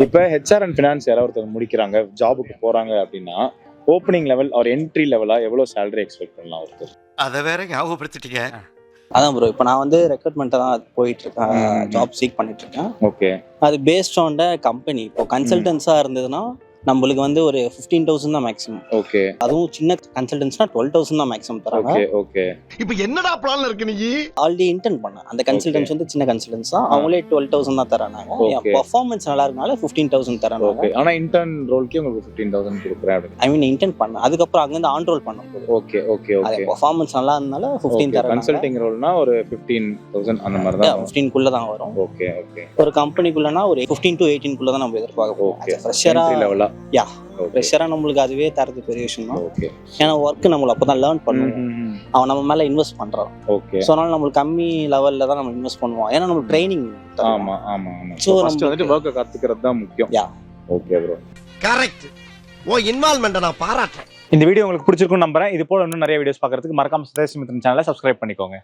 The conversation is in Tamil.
இப்போ ஹெச்ஆர் அண்ட் ஃபினான்ஸ் யாராவது ஒருத்தர் முடிக்கிறாங்க, ஜாபுக்கு போறாங்க அப்படின்னா ஓப்பனிங் லெவல் ஒரு என்ட்ரி லெவலா எவ்வளோ சேலரி எக்ஸ்பெக்ட் பண்ணலாம் ஒருத்தர்? அதை வேற ஞாபகப்படுத்திட்டீங்க. அதான் ப்ரோ, இப்போ நான் வந்து ரெக்ரூட்மெண்ட்டை தான் போயிட்டு இருக்கேன், ஜாப் சீக் பண்ணிட்டு இருக்கேன். ஓகே. அது பேஸ்ட் ஆன் த கம்பெனி. இப்போ கன்சல்டன்ஸாக இருந்ததுன்னா நம்மளுக்கு வந்து ஒரு 15,000 தான் மேக்ஸிமம். ஓகே. அதுவும் சின்ன கன்சல்டன்ஸ்னா 12,000 தான் மேக்ஸிமம் தராங்க. ஓகே. ஓகே. இப்போ என்னடா பிளான்ல இருக்கு நீ? ஆல்ரெடி இன்டர்ன் பண்ணேன். அந்த கன்சல்டன்ஸ் வந்து சின்ன கன்சல்டன்ஸ் தான், அவங்களே 12,000 தான் தராங்க. என் பர்ஃபார்மன்ஸ் நல்லா இருக்கனால 15,000 தராங்க. ஓகே. ஆனா இன்டர்ன் ரோல்க்கே உங்களுக்கு 15,000 கொடுக்குறேன் அப்படின்னு. ஐ மீன் இன்டர்ன் பண்ணேன், அதுக்கப்புறம் அங்கேருந்து ஆன் ரோல் பண்ணும்போது ஓகே. ஓகே. அது ஓகே. பர்ஃபார்மன்ஸ் நல்லா இருந்தனால 15 தராங்க. கன்சல்டிங் ரோல்னா ஒரு 15,000 அந்த மாதிரி தான் 15 தான் வரும். ஓகே. ஓகே. ஒரு கம்பெனிக்குள்ளனா ஒரு 15 to 18 தான் நம்ம எதிர்பார்க்க போறோம். ஓகே. ஃப்ரெஷரா லெவலா. யா, ஃப்ரெஷரா நம்மளுக்கு அதுவே தரது பெரிய விஷயம் தான். ஓகே. ஏன்னா ஒர்க் நம்மள அப்பதான் லேர்ன் பண்ணுவோம். அவன் நம்ம மேல இன்வெஸ்ட் பண்றான். ஓகே. சோ அதனால நம்மளுக்கு கம்மி லெவல்ல தான் நம்ம இன்வெஸ்ட் பண்ணுவோம். ஏன்னா நம்ம ட்ரைனிங். ஆமா ஆமா ஆமா. சோ ஃபர்ஸ்ட் வந்து வர்க்க கத்துக்கிறது தான் முக்கியம். யா. Okay bro. கரெக்ட். ஓ இன்வால்வ்மென்ட் நான் பாராட்டேன். இந்த வீடியோ உங்களுக்கு பிடிச்சிருக்கும்னு நம்புறேன். இது போல இன்னும் நிறைய வீடியோஸ் பார்க்கறதுக்கு மறக்காம சுதேஷ் மித்ரன் சேனலை சப்ஸ்கிரைப் பண்ணிக்கோங்க.